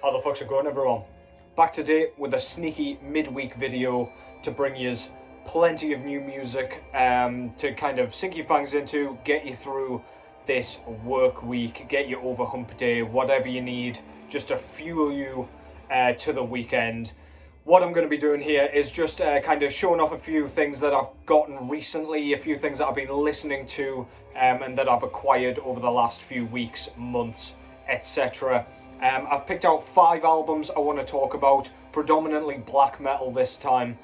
How the fuck's it going, everyone? Back today with a sneaky midweek video to bring you plenty of new music to kind of sink your fangs into, get you through this work week, get you over hump day, whatever you need, just to fuel you to the weekend. What I'm going to be doing here is just kind of showing off a few things that I've gotten recently, a few things that I've been listening to and that I've acquired over the last few weeks, months, etc. I've picked out 5 albums I want to talk about, predominantly black metal this time,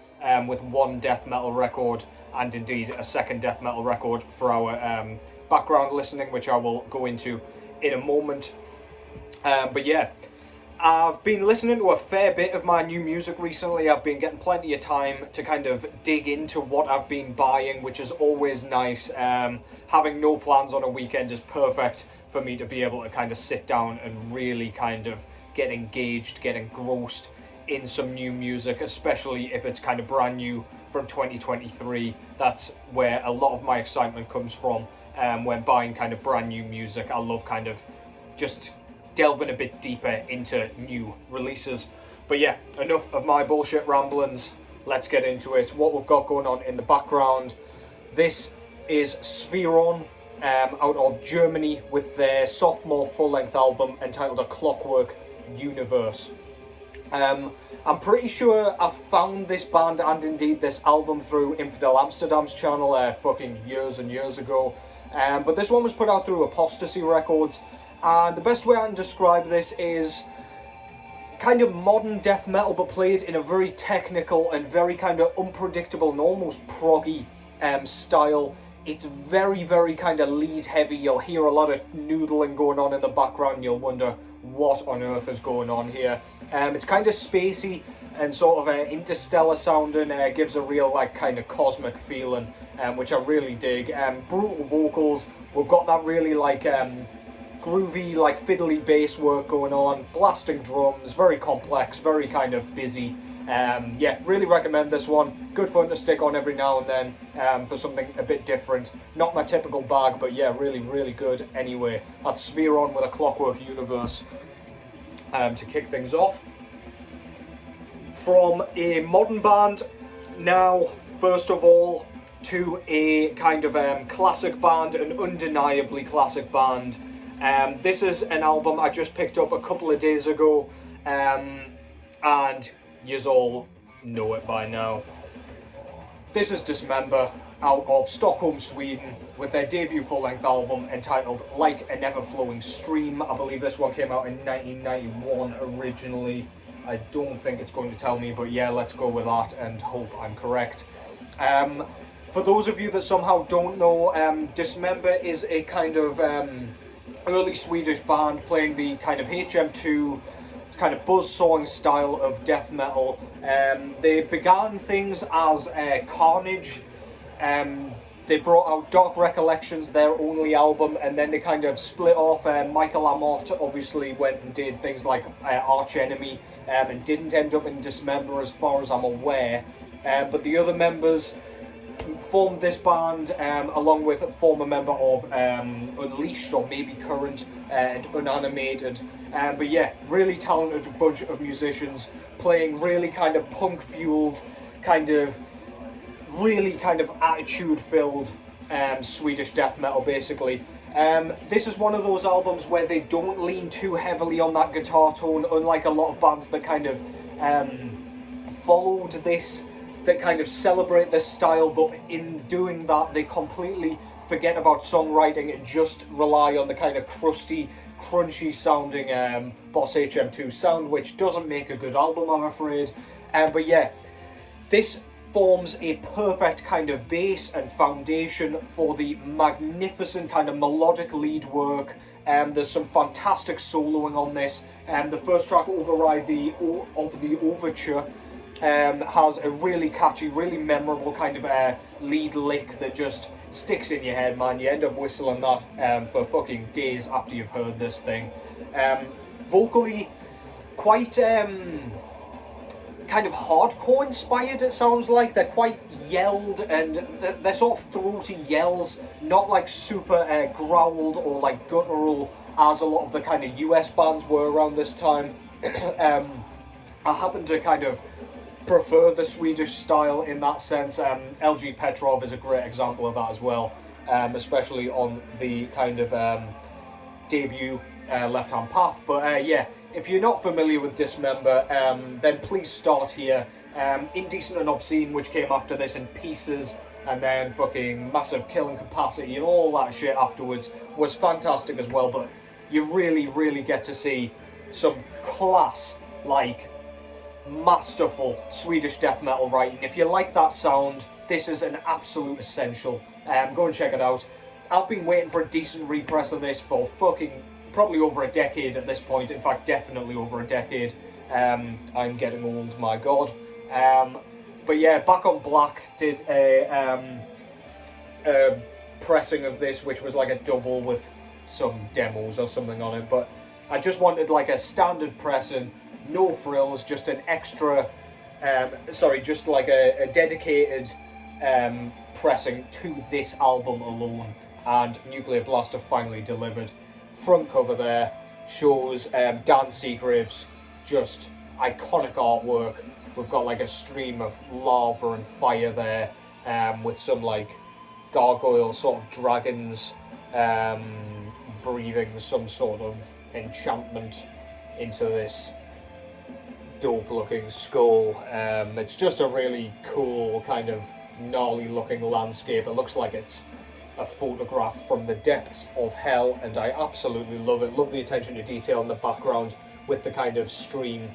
with one death metal record and indeed a second death metal record for our background listening, which I will go into in a moment. But yeah, I've been listening to a fair bit of my new music recently. I've been getting plenty of time to kind of dig into what I've been buying, which is always nice. Having no plans on a weekend is perfect for me to be able to kind of sit down and really kind of get engaged, get engrossed in some new music, especially if it's kind of brand new from 2023. That's where a lot of my excitement comes from when buying kind of brand new music. I love kind of just delving a bit deeper into new releases. But yeah, enough of my bullshit ramblings. Let's get into it. What we've got going on in the background. This is Spheron, out of Germany, with their sophomore full-length album entitled A Clockwork Universe. I'm pretty sure I found this band and indeed this album through Infidel Amsterdam's channel fucking years and years ago. But this one was put out through Apostasy Records, and the best way I can describe this is kind of modern death metal, but played in a very technical and very kind of unpredictable and almost proggy style. It's very, very kind of lead heavy. You'll hear a lot of noodling going on in the background. You'll wonder what on earth is going on here. It's kind of spacey and sort of interstellar sounding. Gives a real like kind of cosmic feeling, which I really dig. Brutal vocals. We've got that really like groovy, like fiddly bass work going on. Blasting drums. Very complex. Very kind of busy. Yeah, really recommend this one. Good fun to stick on every now and then for something a bit different. Not my typical bag, but yeah, really, really good anyway. That's Spheron with A Clockwork Universe to kick things off. From a modern band now, first of all, to a kind of classic band, an undeniably classic band. This is an album I just picked up a couple of days ago, and yous all know it by now. This is Dismember, out of Stockholm, Sweden, with their debut full-length album entitled Like an Everflowing Stream. I believe this one came out in 1991 originally. I don't think it's going to tell me, but yeah, let's go with that and hope I'm correct. For those of you that somehow don't know, Dismember is a kind of early Swedish band playing the kind of HM2 kind of buzzsawing style of death metal. They began things as Carnage. They brought out Dark Recollections, their only album, and then they kind of split off. Michael Amott obviously went and did things like Arch Enemy, and didn't end up in Dismember as far as I'm aware. But the other members formed this band along with a former member of Unleashed, or maybe current, and Unanimated. But yeah, really talented bunch of musicians playing really kind of punk-fueled, kind of really kind of attitude-filled Swedish death metal, basically. This is one of those albums where they don't lean too heavily on that guitar tone, unlike a lot of bands that kind of followed this, that kind of celebrate this style, but in doing that they completely forget about songwriting and just rely on the kind of crusty, crunchy sounding Boss HM2 sound, which doesn't make a good album, I'm afraid. But yeah, this forms a perfect kind of base and foundation for the magnificent kind of melodic lead work. There's some fantastic soloing on this. The first track, Override of the Overture, has a really catchy, really memorable kind of lead lick that just sticks in your head, man. You end up whistling that for fucking days after you've heard this thing. Vocally, quite kind of hardcore inspired, it sounds like. They're quite yelled, and they're sort of throaty yells, not like super growled or like guttural as a lot of the kind of US bands were around this time. I happen to kind of prefer the Swedish style in that sense. LG Petrov is a great example of that as well, especially on the kind of debut Left Hand Path. But yeah, if you're not familiar with Dismember, then please start here. Indecent and Obscene, which came after this, in Pieces, and then fucking Massive Killing Capacity and all that shit afterwards was fantastic as well. But you really get to see some class, like, masterful Swedish death metal writing. If you like that sound, this is an absolute essential. Go and check it out. I've been waiting for a decent repress of this for fucking probably over a decade at this point. In fact, definitely over a decade. I'm getting old, my god. But yeah, Back on Black did a pressing of this, which was like a double with some demos or something on it. But I just wanted like a standard pressing, no frills, just an extra, just like a dedicated pressing to this album alone. And Nuclear Blast have finally delivered. Front cover there shows Dan Seagrave's just iconic artwork. We've got like a stream of lava and fire there, with some like gargoyle sort of dragons breathing some sort of enchantment into this dope looking skull. It's just a really cool kind of gnarly looking landscape. It looks like it's a photograph from the depths of hell, and I absolutely love it. Love the attention to detail in the background with the kind of stream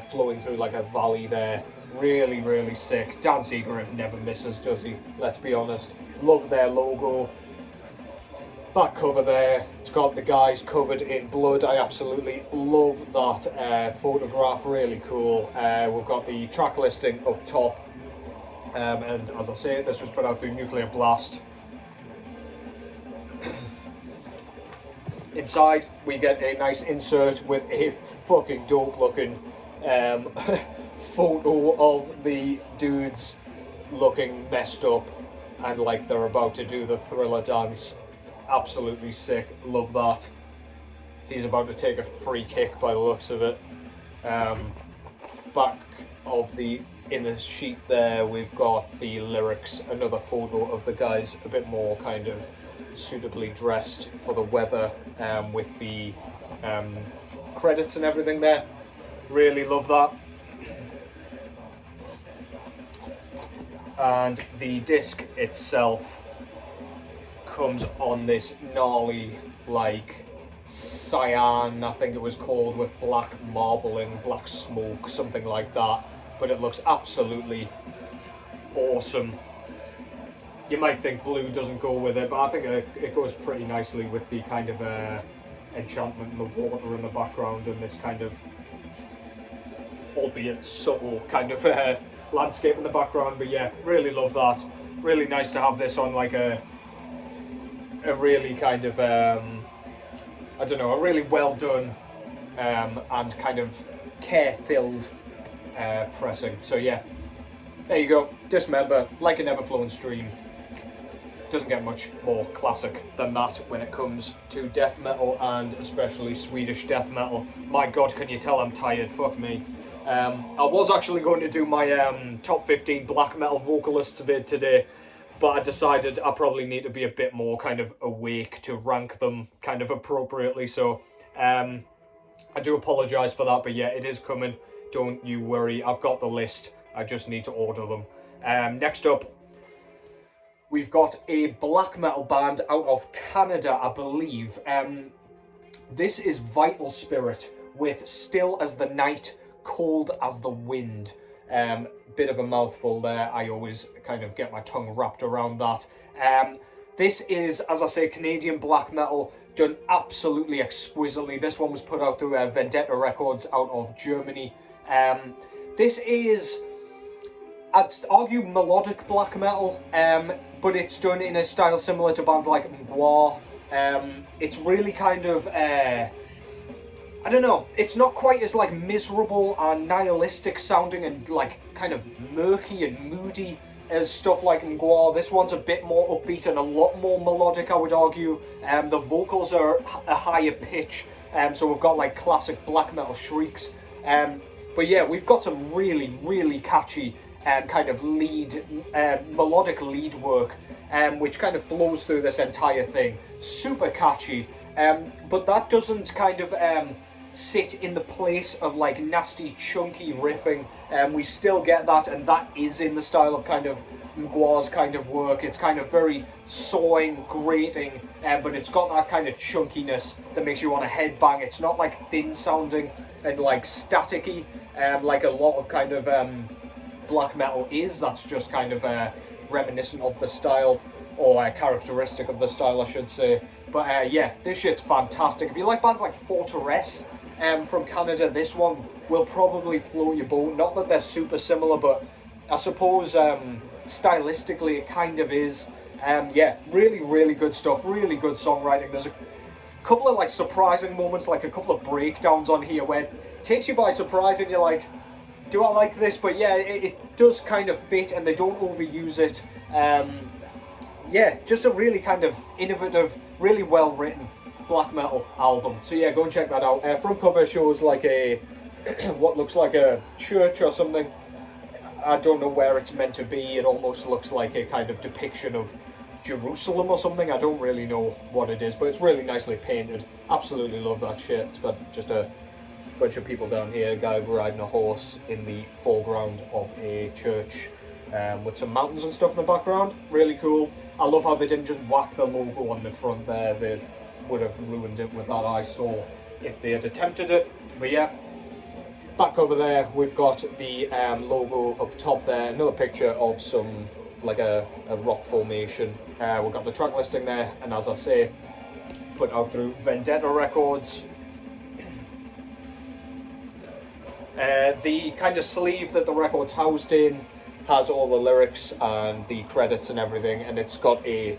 flowing through like a valley there. Really sick. Dan Seagrave never misses, does he? Let's be honest. Love their logo. Back cover there, it's got the guys covered in blood. I absolutely love that photograph, really cool. We've got the track listing up top, and as I say, this was put out through Nuclear Blast. Inside, we get a nice insert with a fucking dope looking photo of the dudes looking messed up and like they're about to do the Thriller dance. Absolutely sick, love that. He's about to take a free kick by the looks of it. Back of the inner sheet there, we've got the lyrics, another photo of the guys a bit more kind of suitably dressed for the weather, with the credits and everything there. Really love that. And the disc itself comes on this gnarly, like, cyan, I think it was called, with black marbling, black smoke, something like that. But it looks absolutely awesome. You might think blue doesn't go with it, but I think it goes pretty nicely with the kind of enchantment and the water in the background and this kind of, albeit subtle, kind of landscape in the background. But yeah, really love that. Really nice to have this on like a really kind of, I don't know, a really well done and kind of care-filled pressing. So yeah, there you go. Dismember, like an Everflowing stream. Doesn't get much more classic than that when it comes to death metal, and especially Swedish death metal. My god, can you tell I'm tired? Fuck me. I was actually going to do my top 15 black metal vocalists vid today, but I decided I probably need to be a bit more kind of awake to rank them kind of appropriately. So I do apologise for that, but yeah, it is coming. Don't you worry, I've got the list. I just need to order them. Next up, we've got a black metal band out of Canada, I believe. This is Vital Spirit with Still as the Night, Cold as the Wind. Bit of a mouthful there. I always kind of get my tongue wrapped around that. This is, as I say, Canadian black metal, done absolutely exquisitely. This one was put out through Vendetta Records out of Germany. This is, I'd argue, melodic black metal, but it's done in a style similar to bands like Mgwa. It's really kind of, I don't know, it's not quite as like miserable and nihilistic sounding and like kind of murky and moody as stuff like Mgwa. This one's a bit more upbeat and a lot more melodic, I would argue. The vocals are a higher pitch, So we've got like classic black metal shrieks. But yeah, we've got some really, really catchy kind of melodic lead work, which kind of flows through this entire thing. Super catchy, but that doesn't kind of sit in the place of like nasty, chunky riffing. We still get that, and that is in the style of kind of Mgwar's kind of work. It's kind of very sawing, grating, but it's got that kind of chunkiness that makes you want to headbang. It's not like thin sounding and like staticky, like a lot of kind of black metal is. That's just kind of reminiscent of the style, or characteristic of the style, I should say. But yeah, this shit's fantastic. If you like bands like Fortress from Canada, this one will probably float your boat. Not that they're super similar, but I suppose stylistically it kind of is. Yeah, really, really good stuff. Really good songwriting. There's a couple of like surprising moments, like a couple of breakdowns on here where it takes you by surprise and you're like, do I like this? But yeah, it does kind of fit, and they don't overuse it. Yeah, just a really kind of innovative, really well written black metal album. So yeah, go and check that out. Front cover shows like a what looks like a church or something. I don't know where it's meant to be. It almost looks like a kind of depiction of Jerusalem or something. I don't really know what it is, but it's really nicely painted. Absolutely love that shit. It's got just a bunch of people down here, a guy riding a horse in the foreground of a church, with some mountains and stuff in the background. Really cool. I love how they didn't just whack the logo on the front there. They would have ruined it with that eyesore if they had attempted it. But yeah, back over there we've got the logo up top there, another picture of some like a rock formation. We've got the track listing there, and as I say, put out through Vendetta Records. The kind of sleeve that the record's housed in has all the lyrics and the credits and everything, and it's got a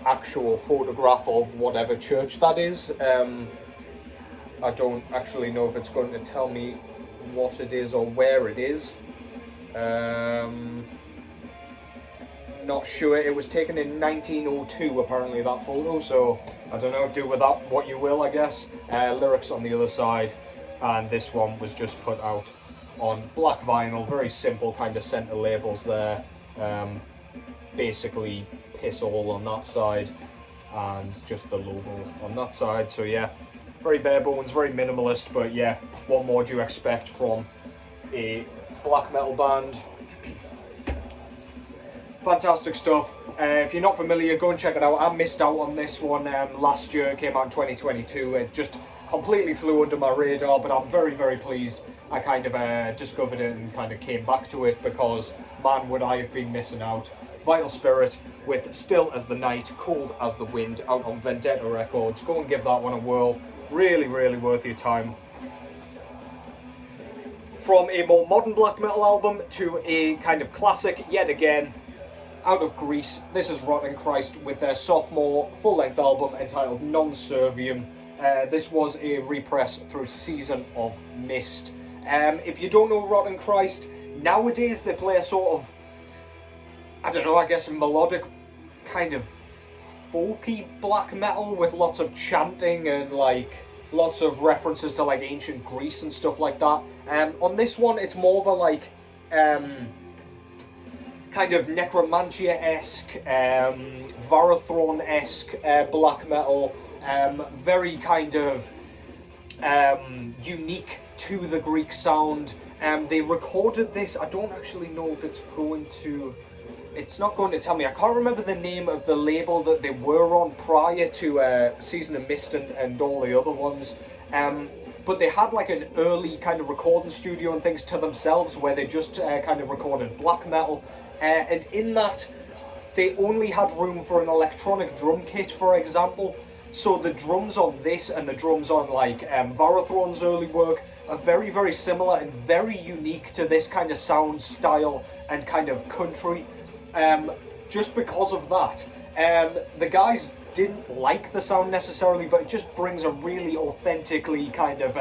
actual photograph of whatever church that is. I don't actually know if it's going to tell me what it is or where it is. Not sure. It was taken in 1902 apparently, that photo, so I don't know, do with that what you will, I guess. Lyrics on the other side, and this one was just put out on black vinyl. Very simple kind of center labels there. Basically piss all on that side and just the logo on that side. So yeah, very bare bones, very minimalist, but yeah, what more do you expect from a black metal band? Fantastic stuff. If you're not familiar, go and check it out. I missed out on this one last year. It came out in 2022. It just completely flew under my radar, but I'm very, very pleased I kind of discovered it and kind of came back to it, because man, would I have been missing out. Vital Spirit with Still as the Night, Cold as the Wind, out on Vendetta Records. Go and give that one a whirl. Really, really worth your time. From a more modern black metal album to a kind of classic, yet again, out of Greece, this is Rotten Christ with their sophomore full-length album entitled Non-Serviam. This was a repress through Season of Mist. If you don't know Rotten Christ, nowadays they play a sort of, I don't know, I guess melodic kind of folky black metal with lots of chanting and like lots of references to like ancient Greece and stuff like that. On this one, it's more of a like kind of necromantia-esque, Varathron-esque black metal, very kind of unique to the Greek sound. They recorded this, I don't actually know if it's not going to tell me. I can't remember the name of the label that they were on prior to Season of Mist and all the other ones. But they had like an early kind of recording studio and things to themselves where they just kind of recorded black metal. And in that, they only had room for an electronic drum kit, for example. So the drums on this and the drums on like Varathron's early work are very, very similar and very unique to this kind of sound style and kind of country. Just because of that, the guys didn't like the sound necessarily, but it just brings a really authentically kind of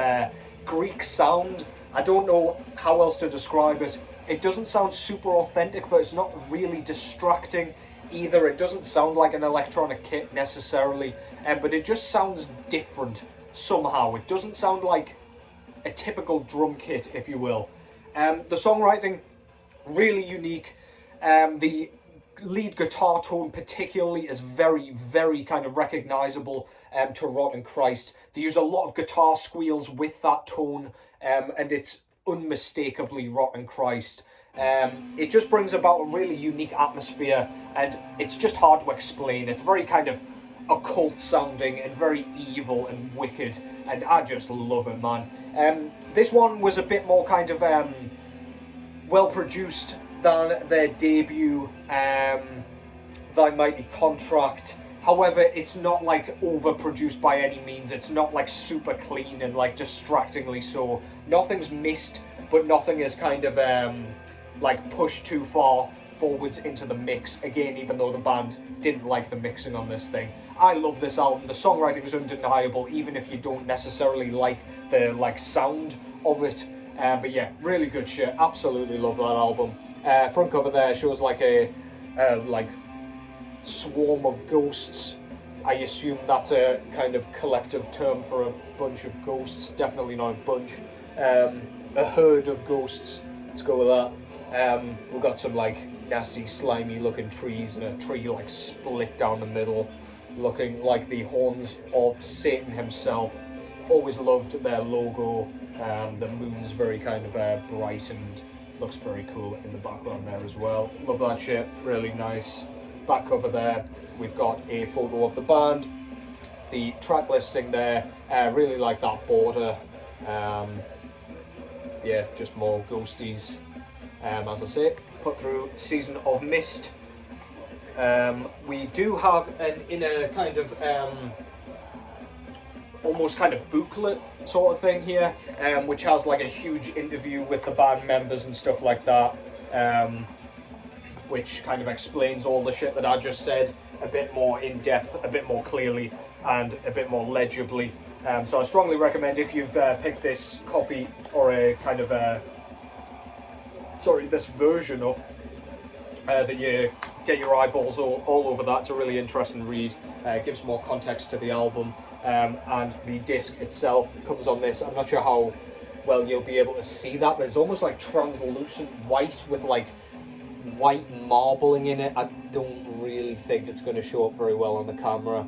Greek sound. I don't know how else to describe it. It doesn't sound super authentic, but it's not really distracting either. It doesn't sound like an electronic kit necessarily, but it just sounds different somehow. It doesn't sound like a typical drum kit, if you will. The songwriting, really unique. The lead guitar tone particularly is very, very kind of recognisable to Rotten Christ. They use a lot of guitar squeals with that tone, and it's unmistakably Rotten Christ. It just brings about a really unique atmosphere, and it's just hard to explain. It's very kind of occult sounding and very evil and wicked, and I just love it, man. This one was a bit more kind of well produced than their debut, Thy Mighty Contract. However, it's not like overproduced by any means. It's not like super clean and like distractingly so. Nothing's missed, but nothing is kind of like pushed too far forwards into the mix. Again, even though the band didn't like the mixing on this thing. I love this album. The songwriting is undeniable, even if you don't necessarily like the sound of it. But yeah, really good shit. Absolutely love that album. Front cover there shows like a swarm of ghosts. I assume that's a kind of collective term for a bunch of ghosts. Definitely not a bunch. A herd of ghosts. Let's go with that. We've got some like nasty, slimy looking trees, and a tree like split down the middle, looking like the horns of Satan himself. Always loved their logo. The moon's very kind of bright and looks very cool in the background there as well. Love that shit. Really nice. Back cover there, we've got a photo of the band. The track listing there. Really like that border. Yeah, just more ghosties. As I say, put through Season of Mist. We do have an inner kind of almost kind of booklet sort of thing here, which has like a huge interview with the band members and stuff like that, which kind of explains all the shit that I just said a bit more in depth, a bit more clearly, and a bit more legibly. So I strongly recommend, if you've picked this copy or a kind of this version up, that you get your eyeballs all over that. It's a really interesting read. Gives more context to the album, and the disc itself comes on this. I'm not sure how well you'll be able to see that, but it's almost like translucent white with like white marbling in it. I don't really think it's going to show up very well on the camera.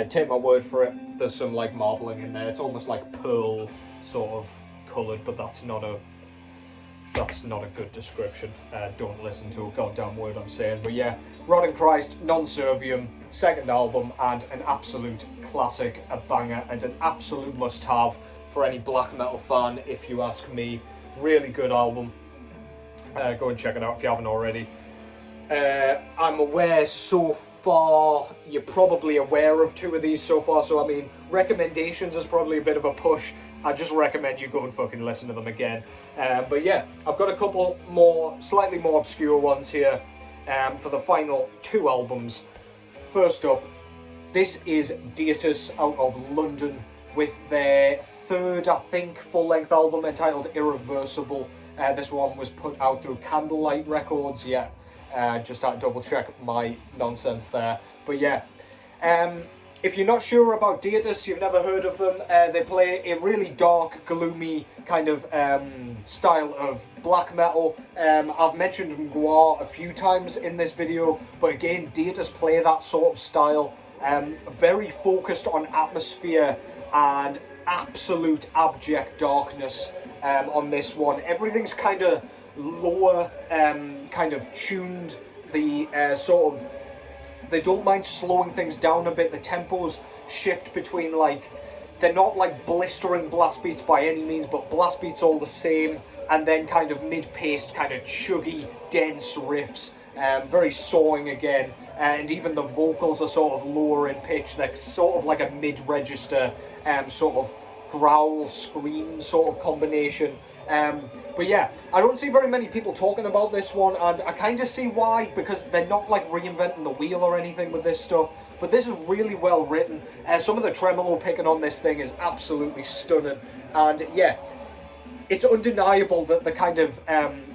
Take my word for it, there's some like marbling in there. It's almost like pearl sort of coloured, but that's not a good description. Don't listen to a goddamn word I'm saying. But yeah, Rotten Christ, non-Serviam, second album, and an absolute classic, a banger, and an absolute must-have for any black metal fan, if you ask me. Really good album. Go and check it out if you haven't already. I'm aware so far, you're probably aware of two of these so far, so I mean, recommendations is probably a bit of a push. I just recommend you go and fucking listen to them again. But yeah, I've got a couple more, slightly more obscure ones here for the final two albums. First up, this is Deitus out of London with their third, I think, full-length album entitled Irreversible. This one was put out through Candlelight Records. Yeah, just had to double check my nonsense there. But yeah, if you're not sure about Deitus, you've never heard of them, they play a really dark, gloomy kind of style of black metal. I've mentioned Mgwa a few times in this video, but again, Deitus play that sort of style. Very focused on atmosphere and absolute abject darkness on this one. Everything's kind of lower, kind of tuned. The sort of, they don't mind slowing things down a bit. The tempos shift between like, they're not like blistering blast beats by any means, but blast beats all the same, and then kind of mid-paced, kind of chuggy, dense riffs, very sawing again, and even the vocals are sort of lower in pitch. They're sort of like a mid-register, sort of growl, scream sort of combination. But yeah, I don't see very many people talking about this one, and I kind of see why, because they're not like reinventing the wheel or anything with this stuff, but this is really well written. Some of the tremolo picking on this thing is absolutely stunning, and yeah, it's undeniable that the kind of,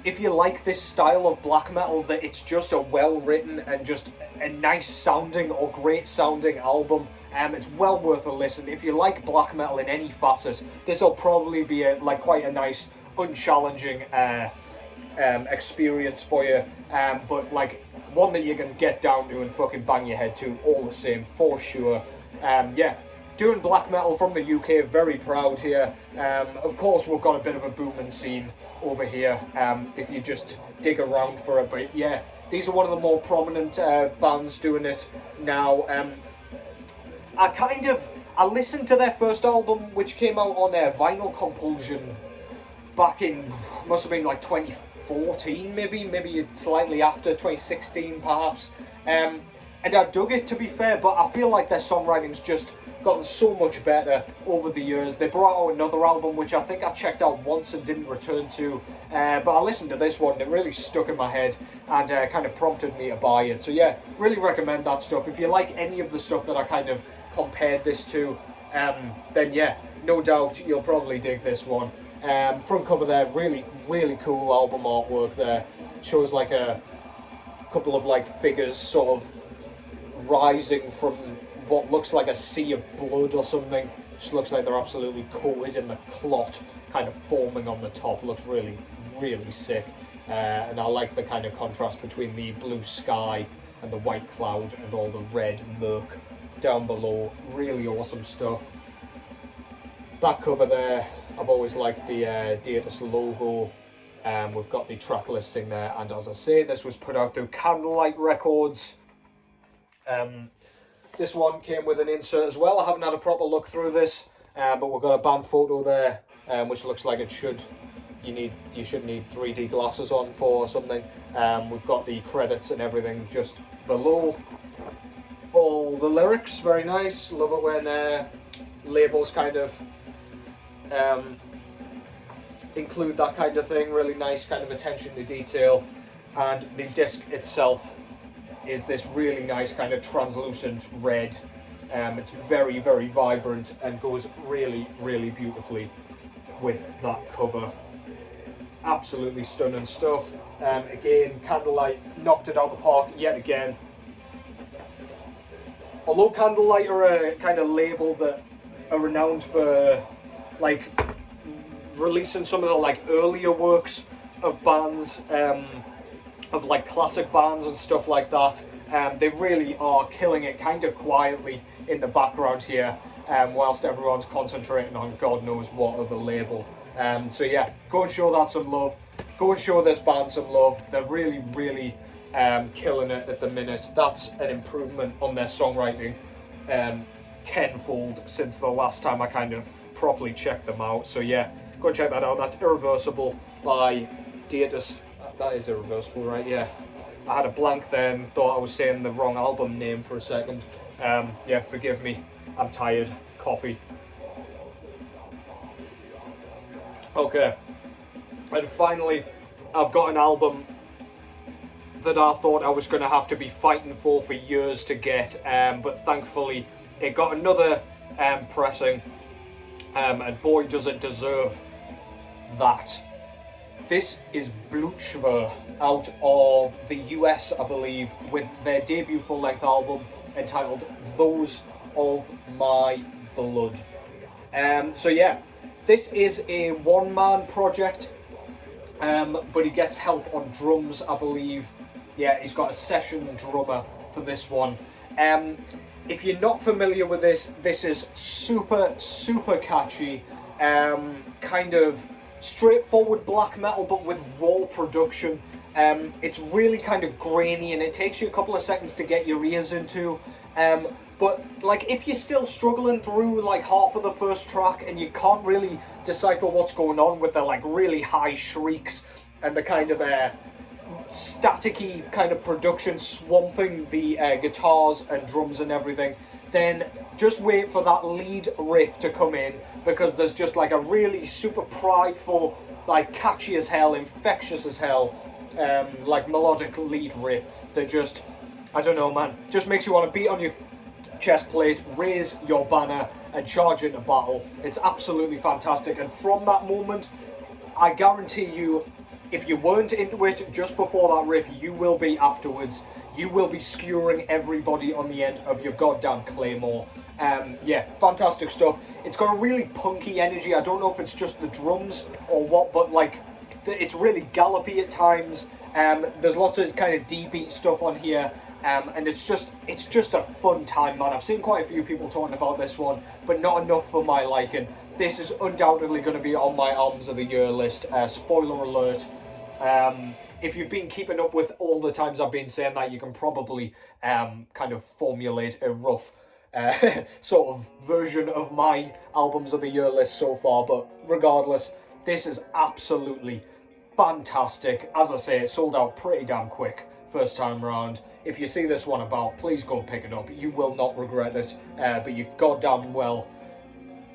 if you like this style of black metal, that it's just a well-written and just a nice-sounding or great-sounding album. It's well worth a listen. If you like black metal in any facet, this will probably be quite a nice, unchallenging experience for you. But like one that you can get down to and fucking bang your head to all the same, for sure. Yeah. Doing black metal from the UK, very proud here. Of course, we've got a bit of a booming scene over here, if you just dig around for it. But yeah, these are one of the more prominent bands doing it now. I listened to their first album, which came out on Vinyl Compulsion back in, must have been like 2014, maybe it's slightly after, 2016 perhaps. And I dug it, to be fair, but I feel like their songwriting's just gotten so much better over the years. They brought out another album which I think I checked out once and didn't return to, but I listened to this one and it really stuck in my head and kind of prompted me to buy it. So yeah, really recommend that stuff. If you like any of the stuff that I kind of compared this to, then yeah, no doubt you'll probably dig this one. Front cover there, really cool album artwork there. Shows like a couple of like figures sort of rising from what looks like a sea of blood or something. Just looks like they're absolutely coated in the clot, kind of forming on the top. Looks really sick. And I like the kind of contrast between the blue sky and the white cloud and all the red murk down below. Really awesome stuff. Back cover there, I've always liked the Deitus logo. We've got the track listing there, and as I say, this was put out through Candlelight Records. This one came with an insert as well. I haven't had a proper look through this, but we've got a band photo there, which looks like it should. You should need 3D glasses on for or something. We've got the credits and everything just below. All the lyrics, very nice. Love it when labels kind of include that kind of thing. Really nice kind of attention to detail. And the disc itself is this really nice kind of translucent red. It's very vibrant and goes really beautifully with that cover. Absolutely stunning stuff. Again, Candlelight knocked it out the park yet again. Although Candlelight are a kind of label that are renowned for like releasing some of the like earlier works of bands, of like classic bands and stuff like that, they really are killing it kind of quietly in the background here, whilst everyone's concentrating on God knows what other label. So yeah, go and show that some love. Go and show this band some love. They're really killing it at the minute. That's an improvement on their songwriting tenfold since the last time I kind of properly checked them out. So yeah, go and check that out. That's Irreversible by Dietus. That is Irreversible, right? Yeah. I had a blank then, thought I was saying the wrong album name for a second. Yeah, forgive me. I'm tired. Coffee. Okay. And finally, I've got an album that I thought I was going to have to be fighting for years to get, but thankfully it got another pressing, and boy does it deserve that. This is Blutschwur out of the US, I believe, with their debut full-length album entitled Those of My Blood. So yeah, this is a one-man project, but he gets help on drums, I believe. Yeah, he's got a session drummer for this one. If you're not familiar with this, this is super catchy, kind of straightforward black metal, but with raw production. It's really kind of grainy, and it takes you a couple of seconds to get your ears into. But like, if you're still struggling through like half of the first track and you can't really decipher what's going on with the like really high shrieks and the kind of staticky kind of production swamping the guitars and drums and everything, then just wait for that lead riff to come in, because there's just like a really super prideful, like catchy as hell, infectious as hell, like melodic lead riff that just, I don't know, man, just makes you want to beat on your chest plate, raise your banner and charge into battle. It's absolutely fantastic, and from that moment I guarantee you, if you weren't into it just before that riff, you will be afterwards. You will be skewering everybody on the end of your goddamn claymore. Yeah, fantastic stuff. It's got a really punky energy. I don't know if it's just the drums or what, but like, it's really gallopy at times. There's lots of kind of deep beat stuff on here. And it's just a fun time, man. I've seen quite a few people talking about this one, but not enough for my liking. This is undoubtedly going to be on my albums of the year list. Spoiler alert. If you've been keeping up with all the times I've been saying that, you can probably kind of formulate a rough sort of version of my albums of the year list so far. But regardless, this is absolutely fantastic. As I say, it sold out pretty damn quick first time round. If you see this one about, please go pick it up. You will not regret it, but you goddamn well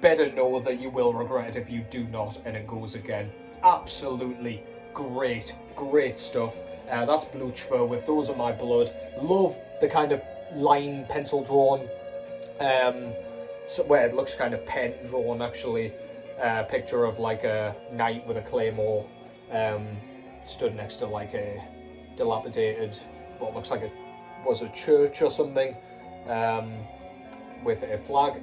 better know that you will regret it if you do not and it goes again. Absolutely great stuff. That's Blutschwur with Those Are My Blood. Love the kind of line pencil drawn, so where it looks kind of pen drawn actually. Picture of like a knight with a claymore stood next to like a dilapidated, what looks like a church or something, with a flag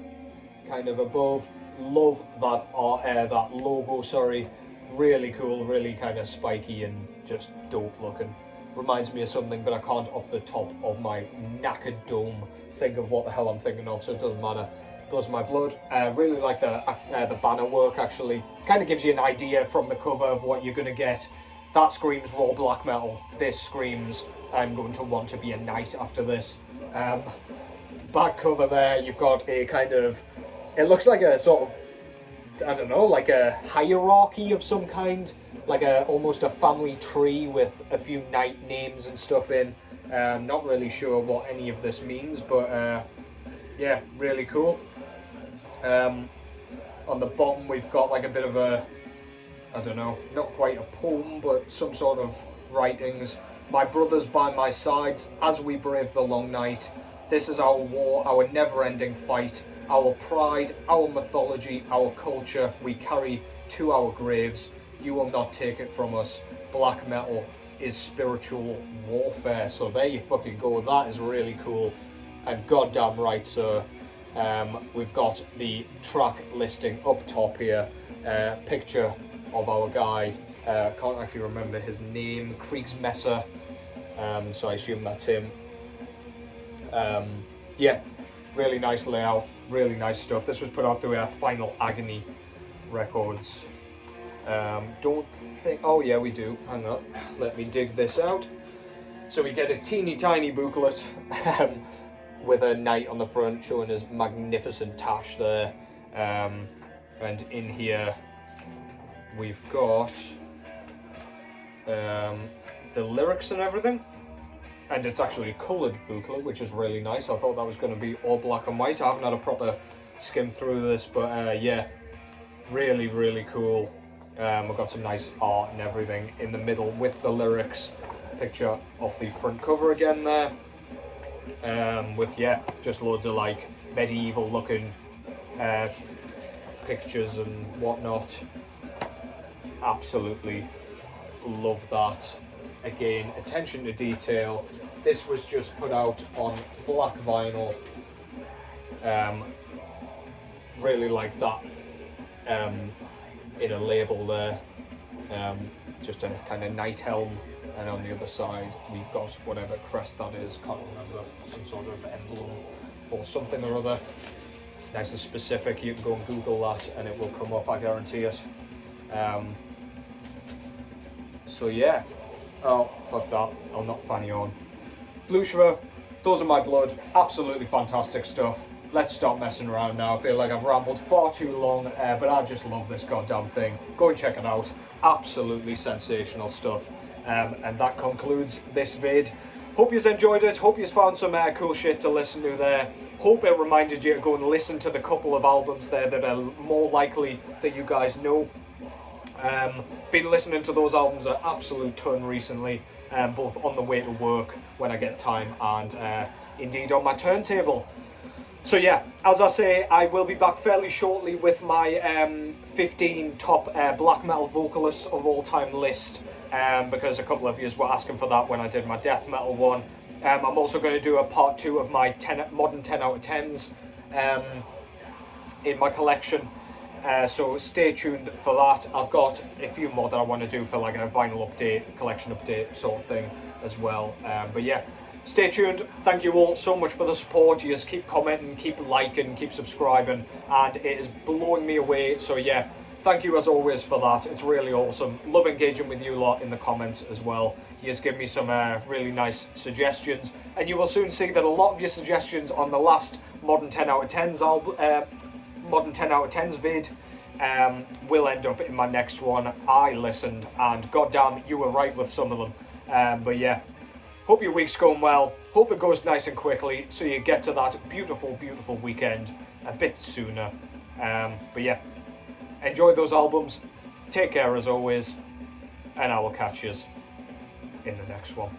kind of above. Love that art, that logo, sorry. Really cool, really kind of spiky and just dope looking. Reminds me of something, but I can't off the top of my knackered dome think of what the hell I'm thinking of, so it doesn't matter. Those Are My Blood. Really like the banner work actually. Kind of gives you an idea from the cover of what you're going to get. That screams raw black metal. This screams I'm going to want to be a knight after this. Back cover there, you've got a kind of, it looks like a sort of, I don't know, like a hierarchy of some kind, like almost a family tree with a few knight names and stuff in. Not really sure what any of this means, but yeah, really cool. On the bottom we've got like a bit of a, I don't know, not quite a poem, but some sort of writings. My brothers by my sides, as we brave the long night. This is our war, our never-ending fight, our pride, our mythology, our culture, we carry to our graves. You will not take it from us. Black metal is spiritual warfare. So there you fucking go. That is really cool. And goddamn right, sir. We've got the track listing up top here. Picture of our guy. Can't actually remember his name. Kriegsmesser. So I assume that's him. Yeah, really nice layout, really nice stuff. This was put out through our Final Agony Records. Don't think, oh yeah we do, hang on, let me dig this out. So we get a teeny tiny booklet with a knight on the front showing his magnificent tash there. And in here we've got the lyrics and everything. And it's actually a coloured booklet, which is really nice. I thought that was going to be all black and white. I haven't had a proper skim through this, but yeah, really, really cool. We've got some nice art and everything in the middle with the lyrics. Picture of the front cover again there. With, yeah, just loads of like medieval looking pictures and whatnot. Absolutely love that. Again, attention to detail. This was just put out on black vinyl. Really like that in a label there. Just a kind of knight helm, and on the other side we've got whatever crest that is, can't remember, some sort of emblem or something or other. Nice and specific. You can go and Google that and it will come up, I guarantee it. So yeah. Oh, fuck that. I'll not fan you on. Blutschwur, Those Are My Blood. Absolutely fantastic stuff. Let's stop messing around now. I feel like I've rambled far too long, but I just love this goddamn thing. Go and check it out. Absolutely sensational stuff. And that concludes this vid. Hope you've enjoyed it. Hope you've found some cool shit to listen to there. Hope it reminded you to go and listen to the couple of albums there that are more likely that you guys know. Been listening to those albums an absolute ton recently, both on the way to work when I get time and indeed on my turntable. So yeah, as I say, I will be back fairly shortly with my 15 top black metal vocalists of all time list, because a couple of you were asking for that when I did my death metal one. I'm also going to do a part 2 of my modern 10 out of 10s in my collection. So stay tuned for that. I've got a few more that I want to do for like a vinyl update, collection update sort of thing as well. But yeah, stay tuned. Thank you all so much for the support. You just keep commenting, keep liking, keep subscribing, and it is blowing me away. So yeah, thank you as always for that. It's really awesome. Love engaging with you lot in the comments as well. You just give me some really nice suggestions, and you will soon see that a lot of your suggestions on the last Modern 10 out of 10s Modern 10 out of 10s vid will end up in my next one. I listened, and goddamn, you were right with some of them. But yeah, hope your week's going well. Hope it goes nice and quickly, so you get to that beautiful, beautiful weekend a bit sooner. But yeah, enjoy those albums. Take care as always, and I will catch you in the next one.